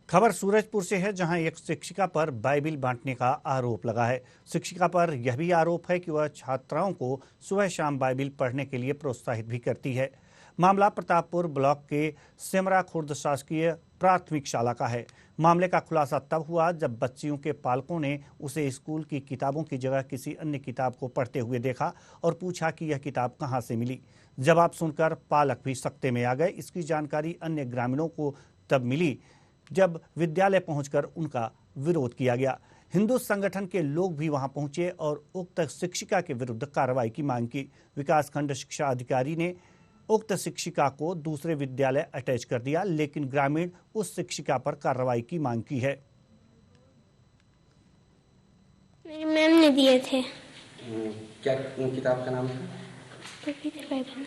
खबर सूरजपुर से है, जहां एक शिक्षिका पर बाइबिल बांटने का आरोप लगा है। शिक्षिका पर यह भी आरोप है कि वह छात्राओं को सुबह शाम बाइबिल पढ़ने के लिए प्रोत्साहित भी करती है। मामला प्रतापपुर ब्लॉक के सेमरा खुर्द शासकीय प्राथमिक शाला का है। मामले का खुलासा तब हुआ जब बच्चियों के पालकों ने उसे स्कूल की किताबों की जगह किसी अन्य किताब को पढ़ते हुए देखा और पूछा कि यह किताब कहां से मिली। जवाब सुनकर पालक भी सकते में आ गए। इसकी जानकारी अन्य ग्रामीणों को तब मिली जब विद्यालय पहुंचकर उनका विरोध किया गया। हिंदू संगठन के लोग भी वहां पहुंचे और उक्त शिक्षिका के विरुद्ध कार्रवाई की मांग की। विकासखंड शिक्षा अधिकारी ने उक्त शिक्षिका को दूसरे विद्यालय अटैच कर दिया, लेकिन ग्रामीण उस शिक्षिका पर कार्रवाई की मांग की है। मेरी मैम ने दिए थे। क्या किताब का नाम था? पवित्र बाइबल।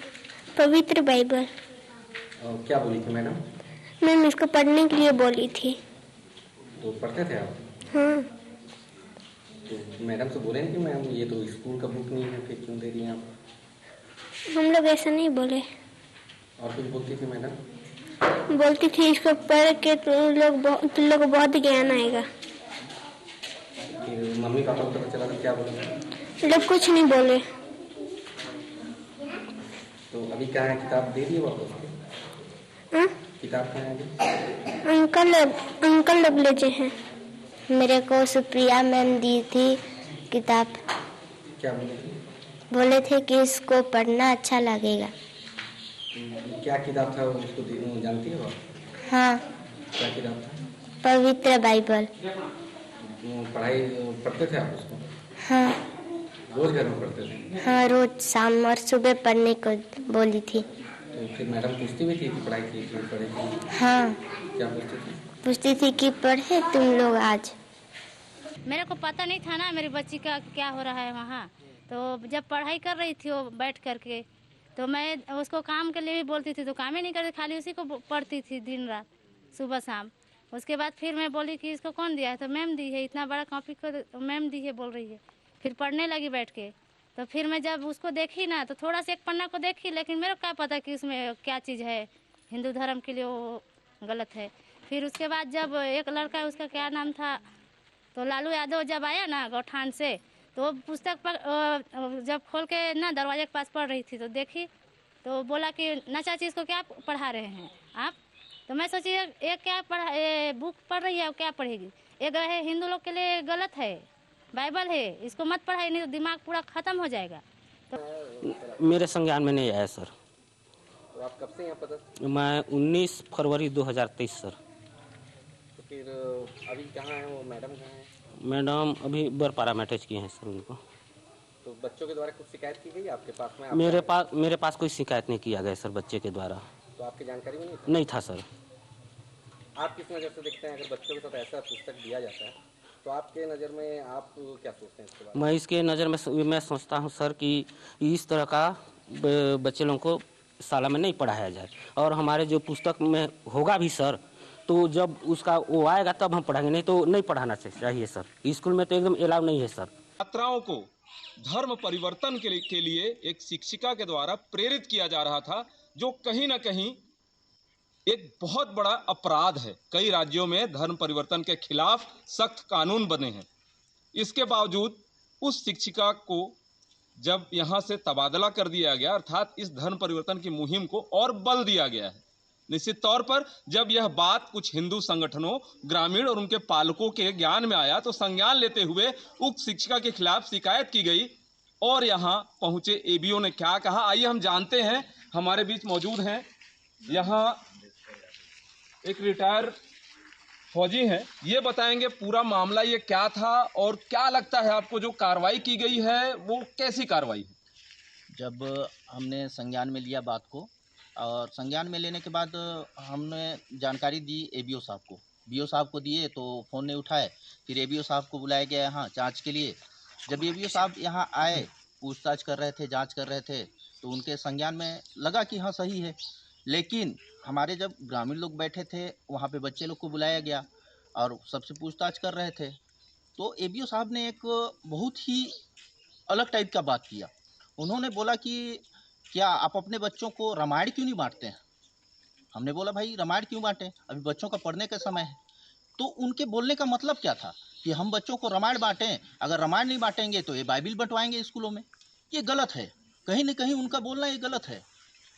पवित्र बाइबल। क्या बोली थी मैडम? मैम इसको पढ़ने के लिए बोली थी। तो पढ़ते थे आप? हाँ। तो मैडम से बोले कि मैम ये तो स्कूल का बुक नहीं है, फिर क्यों दे रही हैं आप? हम लोग ऐसा नहीं बोले। और कुछ बोलती थी मैडम? बोलती थी इसको पढ़ के तुम लोग को बहुत ज्ञान आएगा। फिर मम्मी पापा को पता चला तो क्या बोले? लोग कुछ नहीं बोले। तो अभी क्या है, किताब दे दी वापस? हाँ? किताब क्या है? अंकल लोग ले गए हैं। मेरे को सुप्रिया मैम दी थी किताब। क्या बोले थे? बोले थे कि इसको पढ़ना अच्छा लगेगा। क्या किताब था उसको जानती हो आप? हाँ। क्या किताब था? पवित्र बाइबल। पढ़ाई पढ़ते थे आप उसको? हाँ। रोज घर में पढ़ते थे? हाँ, रोज शाम और सुबह पढ़ने को बोली थी। तो फिर मैडम पूछती भी थी कि पढ़ाई की पढ़ेगी? हाँ। क्या पूछती थी? पूछती थी कि पढ़े तुम लोग आज। मेरे को पता नहीं था ना मेरी बच्ची का क्या हो रहा है वहाँ। तो जब पढ़ाई कर रही थी वो बैठ करके, तो मैं उसको काम के लिए भी बोलती थी, तो काम ही नहीं करती, खाली उसी को पढ़ती थी दिन रात सुबह शाम। उसके बाद फिर मैं बोली कि इसको कौन दिया है, तो मैम दी है, इतना बड़ा कॉपी को मैम दी है बोल रही है। फिर पढ़ने लगी बैठ के। तो फिर मैं जब उसको देखी ना, तो थोड़ा सा एक पन्ना को देखी, लेकिन मेरे को क्या पता कि उसमें क्या चीज़ है, हिंदू धर्म के लिए वो गलत है। फिर उसके बाद जब एक लड़का है, उसका क्या नाम था, तो लालू यादव जब आया ना गौठान से, तो वो पुस्तक पर जब खोल के ना दरवाजे के पास पढ़ रही थी, तो देखी तो बोला कि ना चाची इसको क्या पढ़ा रहे हैं आप। तो मैं सोची एक क्या बुक पढ़ रही है, क्या पढ़ेगी। एक है हिंदू लोग के लिए गलत है, बाइबल है, इसको मत पढ़ाई, नहीं तो दिमाग पूरा खत्म हो जाएगा। तो मेरे संज्ञान में नहीं आया सर। तो आप कब से यहाँ पता? मैं 19 फरवरी 2023 सर। तो फिर अभी कहाँ है वो मैडम? कहाँ है मैडम? अभी बरपारा में अटैच किए हैं सर उनको। तो बच्चों के द्वारा कुछ शिकायत की गई आपके पास में? मेरे पास कोई शिकायत नहीं किया गया सर बच्चे के द्वारा। तो आपकी जानकारी में नहीं था? नहीं था सर। आप किस नज़र से देखते हैं अगर बच्चों के साथ ऐसा पुस्तक दिया जाता है, तो आपके नज़र में आप क्या सोचते हैं इसके बारे में? मैं इसके नज़र में मैं सोचता हूँ सर कि इस तरह का बच्चे लोगों को शाला में नहीं पढ़ाया जाए, और हमारे जो पुस्तक में होगा भी सर, तो जब उसका वो आएगा तब हम पढ़ाएंगे, नहीं तो नहीं पढ़ाना चाहिए सर। स्कूल में तो एकदम अलाउ नहीं है सर। छात्राओं को धर्म परिवर्तन के लिए एक शिक्षिका के द्वारा प्रेरित किया जा रहा था, जो कहीं ना कहीं एक बहुत बड़ा अपराध है। कई राज्यों में धर्म परिवर्तन के खिलाफ सख्त कानून बने हैं। इसके बावजूद उस शिक्षिका को जब यहां से तबादला कर दिया गया, अर्थात इस धर्म परिवर्तन की मुहिम को और बल दिया गया है। निश्चित तौर पर जब यह बात कुछ हिंदू संगठनों, ग्रामीण और उनके पालकों के ज्ञान में आया, तो संज्ञान लेते हुए उक्त शिक्षिका के खिलाफ शिकायत की गई। और यहां पहुंचे एबीओ ने क्या कहा, आइए हम जानते हैं। हमारे बीच मौजूद हैं यहां एक रिटायर फौजी हैं, ये बताएंगे पूरा मामला ये क्या था और क्या लगता है आपको जो कार्रवाई की गई है वो कैसी कार्रवाई है। जब हमने संज्ञान में लिया बात को, और संज्ञान में लेने के बाद हमने जानकारी दी एबीओ साहब को, बीओ साहब को दिए, तो फ़ोन नहीं उठाए। फिर एबीओ साहब को बुलाया गया यहाँ जांच के लिए। जब एबीओ साहब यहाँ आए, पूछताछ कर रहे थे, जांच कर रहे थे, तो उनके संज्ञान में लगा कि हाँ सही है। लेकिन हमारे जब ग्रामीण लोग बैठे थे, वहाँ पे बच्चे लोग को बुलाया गया और सबसे पूछताछ कर रहे थे, तो एबीओ साहब ने एक बहुत ही अलग टाइप का बात किया। उन्होंने बोला कि क्या आप अपने बच्चों को रामायण क्यों नहीं बांटते हैं। हमने बोला भाई रामायण क्यों बांटें, अभी बच्चों का पढ़ने का समय है। तो उनके बोलने का मतलब क्या था कि हम बच्चों को रामायण बांटें, अगर रामायण नहीं बांटेंगे तो ये बाइबिल बंटवाएंगे स्कूलों में। ये गलत है, कहीं ना कहीं उनका बोलना ये गलत है।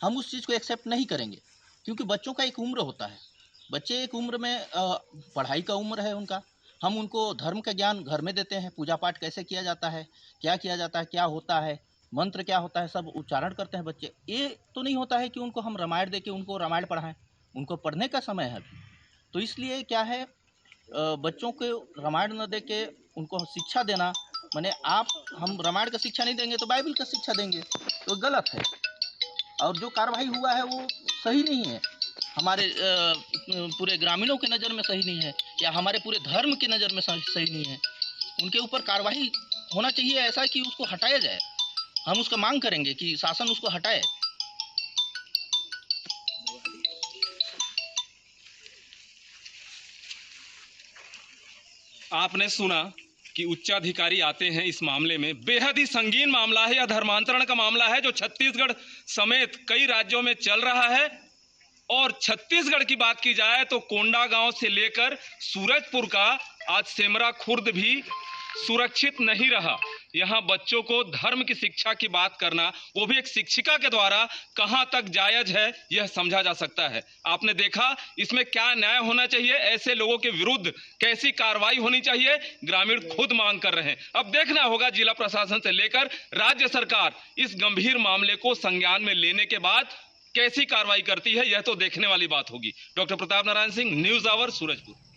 हम उस चीज़ को एक्सेप्ट नहीं करेंगे, क्योंकि बच्चों का एक उम्र होता है, बच्चे एक उम्र में पढ़ाई का उम्र है उनका। हम उनको धर्म का ज्ञान घर में देते हैं, पूजा पाठ कैसे किया जाता है, क्या किया जाता है, क्या होता है, मंत्र क्या होता है, सब उच्चारण करते हैं बच्चे। ये तो नहीं होता है कि उनको हम रामायण दे के उनको रामायण पढ़ाएं, उनको पढ़ने का समय है अभी। तो इसलिए क्या है, बच्चों को रामायण न दे के उनको शिक्षा देना, माने हम रामायण का शिक्षा नहीं देंगे तो बाइबल का शिक्षा देंगे, तो गलत है। और जो कार्रवाई हुआ है वो सही नहीं है, हमारे पूरे ग्रामीणों के नज़र में सही नहीं है, या हमारे पूरे धर्म के नज़र में सही नहीं है। उनके ऊपर कार्रवाई होना चाहिए, ऐसा कि उसको हटाया जाए। हम उसका मांग करेंगे कि शासन उसको हटाए। आपने सुना कि उच्चाधिकारी आते हैं इस मामले में। बेहद ही संगीन मामला है, यह धर्मांतरण का मामला है जो छत्तीसगढ़ समेत कई राज्यों में चल रहा है। और छत्तीसगढ़ की बात की जाए तो कोंडागांव से लेकर सूरजपुर का आज सेमरा खुर्द भी सुरक्षित नहीं रहा। यहाँ बच्चों को धर्म की शिक्षा की बात करना, वो भी एक शिक्षिका के द्वारा, कहाँ तक जायज है यह समझा जा सकता है। आपने देखा इसमें क्या न्याय होना चाहिए, ऐसे लोगों के विरुद्ध कैसी कार्रवाई होनी चाहिए, ग्रामीण खुद मांग कर रहे हैं। अब देखना होगा जिला प्रशासन से लेकर राज्य सरकार इस गंभीर मामले को संज्ञान में लेने के बाद कैसी कार्रवाई करती है, यह तो देखने वाली बात होगी। Doctor Pratap Narayan Singh, news hour, Surajpur.